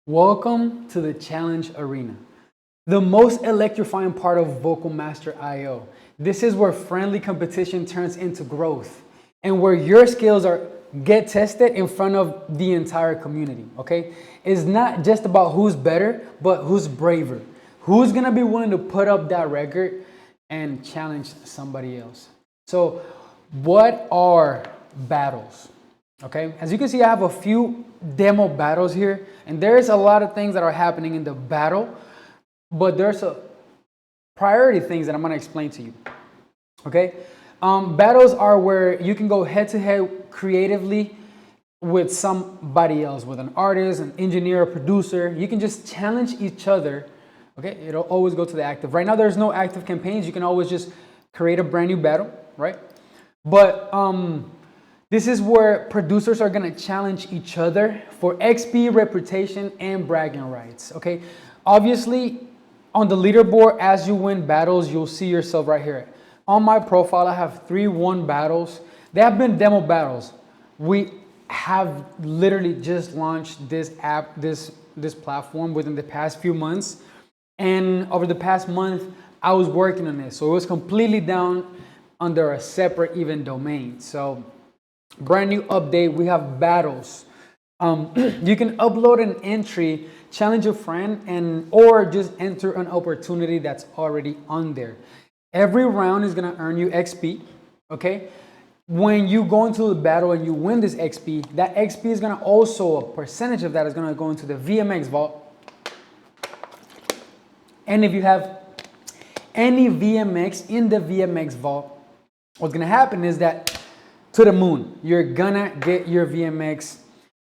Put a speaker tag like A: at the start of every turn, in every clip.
A: Welcome to the Challenge Arena, the most electrifying part of VocalMaster.io. This is where friendly competition turns into growth and where your skills get tested in front of the entire community, okay? It's not just about who's better, but who's braver. Who's gonna be willing to put up that record and challenge somebody else. So what are battles? Okay, as you can see, I have a few demo battles here, and there's a lot of things that are happening in the battle, but there's a priority things that I'm going to explain to you. Okay, battles are where you can go head to head creatively with somebody else, with an artist, an engineer, a producer. You can just challenge each other. Okay, it'll always go to the active. Right now, there's no active campaigns. You can always just create a brand new battle, right? But this is where producers are gonna challenge each other for XP, reputation, and bragging rights, okay? Obviously, on the leaderboard, as you win battles, you'll see yourself right here. On my profile, I have 3 won battles. They have been demo battles. We have literally just launched this app, this platform within the past few months. And over the past month, I was working on it. So it was completely down under a separate even domain. So brand new update, we have battles. You can upload an entry, challenge a friend, or just enter an opportunity that's already on there. Every round is gonna earn you XP, okay? When you go into the battle and you win this XP, that XP is gonna also, a percentage of that is gonna go into the VMX vault. And if you have any VMX in the VMX vault, what's gonna happen is that to the moon, you're gonna get your VMX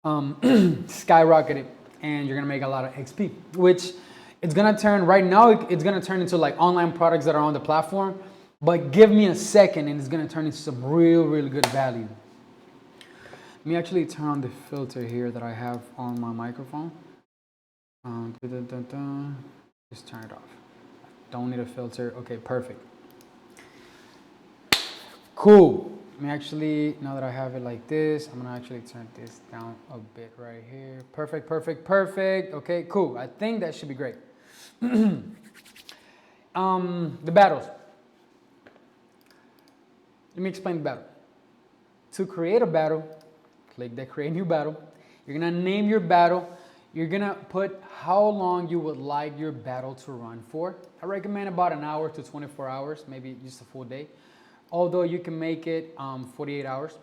A: skyrocketed, and you're gonna make a lot of XP, which it's gonna turn, right now it's gonna turn into like online products that are on the platform, but give me a second and it's gonna turn into some really good value. Let me actually turn on the filter here that I have on my microphone. Just turn it off. Don't need a filter. Okay, perfect. Cool. Let me actually, now that I have it like this, I'm gonna actually turn this down a bit right here. Perfect. Okay, cool. I think that should be great. The battles. Let me explain the battle. To create a battle, click the create new battle. You're gonna name your battle. You're gonna put how long you would like your battle to run for. I recommend about an hour to 24 hours, maybe just a full day. Although you can make it 48 hours.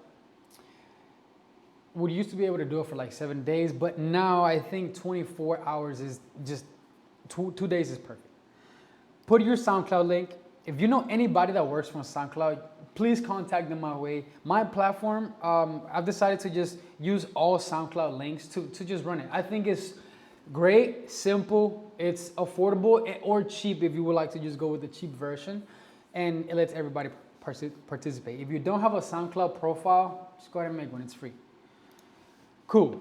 A: We used to be able to do it for like 7 days, but now I think 24 hours is just, 2 days is perfect. Put your SoundCloud link. If you know anybody that works from SoundCloud, please contact them my way. My platform, I've decided to just use all SoundCloud links to just run it. I think it's great, simple, it's affordable, or cheap if you would like to just go with the cheap version, and it lets everybody participate. If you don't have a SoundCloud profile, just go ahead and make one, it's free. Cool.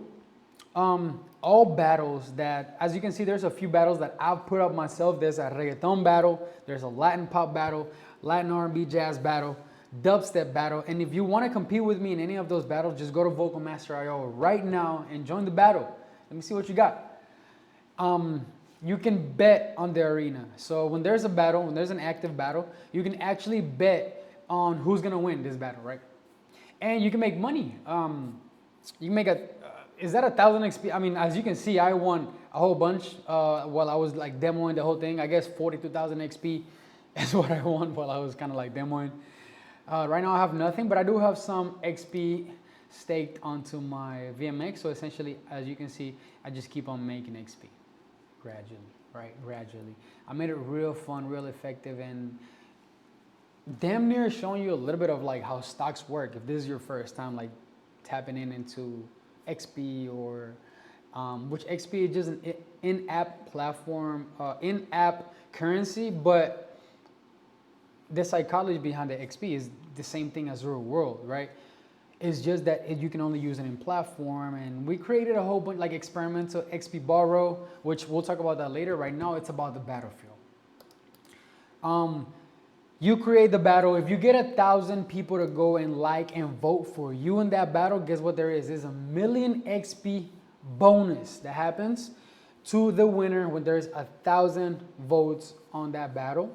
A: All battles that, as you can see, there's a few battles that I've put up myself. There's a reggaeton battle, there's a Latin pop battle, Latin R&B jazz battle, dubstep battle, and if you want to compete with me in any of those battles, just go to VocalMaster.io right now and join the battle. Let me see what you got. You can bet on the arena. So when there's a battle, when there's an active battle, you can actually bet on who's gonna win this battle, right? And you can make money. You can make is that 1,000 XP? I mean, as you can see, I won a whole bunch while I was like demoing the whole thing. I guess 42,000 XP is what I won while I was kind of like demoing. Right now I have nothing, but I do have some XP staked onto my VMX. So essentially, as you can see, I just keep on making XP gradually, right? Gradually. I made it real fun, real effective, and damn near showing you a little bit of like how stocks work. If this is your first time like tapping into XP or which XP is just an in-app platform, in-app currency, but the psychology behind the XP is the same thing as real world, right? It's just that you can only use it in platform, and we created a whole bunch like experimental XP borrow, which we'll talk about that later. Right now it's about the battlefield. You create the battle. If you get 1,000 people to go and like and vote for you in that battle, guess what there is? There's a 1,000,000 XP bonus that happens to the winner when there's 1,000 votes on that battle.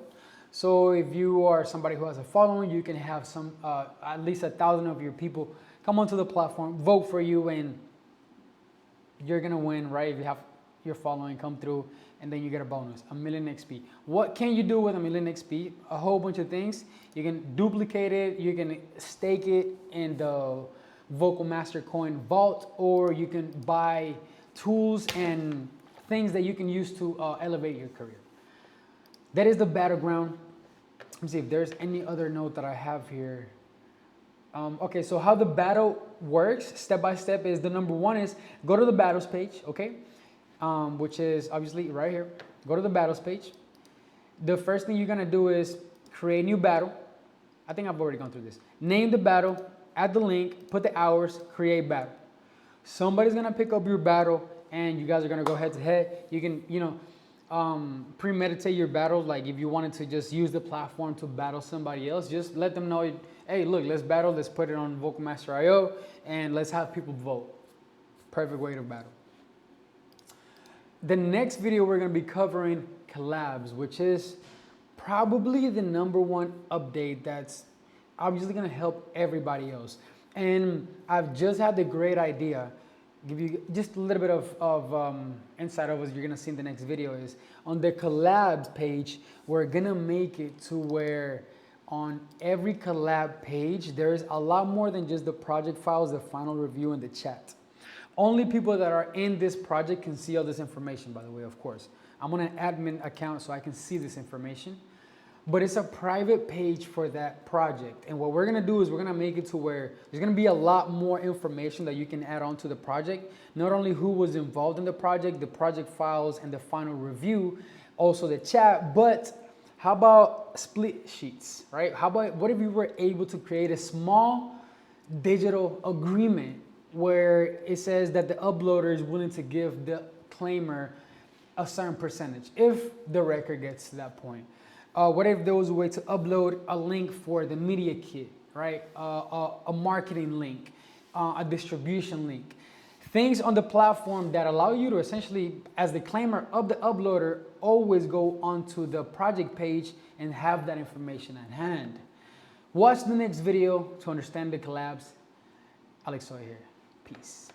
A: So if you are somebody who has a following, you can have some at least 1,000 of your people come onto the platform, vote for you, and you're gonna win, right? If you have your following come through, and then you get a bonus, 1,000,000 XP. What can you do with 1,000,000 XP? A whole bunch of things. You can duplicate it, you can stake it in the VocalMasterCoin vault, or you can buy tools and things that you can use to elevate your career. That is the battleground. Let me see if there's any other note that I have here. Okay, so how the battle works step by step is the number one is go to the battles page, okay? Which is obviously right here. Go to the battles page. The first thing you're gonna do is create a new battle. I think I've already gone through this. Name the battle, add the link, put the hours, create battle. Somebody's gonna pick up your battle and you guys are gonna go head to head. You can, premeditate your battle. Like if you wanted to just use the platform to battle somebody else, just let them know, hey, look, let's battle, let's put it on VocalMaster.io and let's have people vote. Perfect way to battle. The next video we're gonna be covering Collabs, which is probably the #1 update that's obviously gonna help everybody else. And I've just had the great idea, give you just a little bit of insight of what you're gonna see in the next video is on the Collabs page, we're gonna make it to where on every collab page, there's a lot more than just the project files, the final review, and the chat. Only people that are in this project can see all this information, by the way, of course. I'm on an admin account so I can see this information, but it's a private page for that project. And what we're gonna do is we're gonna make it to where there's gonna be a lot more information that you can add on to the project. Not only who was involved in the project files and the final review, also the chat, but how about split sheets, right? What if you were able to create a small digital agreement where it says that the uploader is willing to give the claimer a certain percentage if the record gets to that point? What if there was a way to upload a link for the media kit, right? A marketing link, a distribution link. Things on the platform that allow you to essentially, as the claimer of the uploader, always go onto the project page and have that information at hand. Watch the next video to understand the collabs. ALEXSOY here. Peace.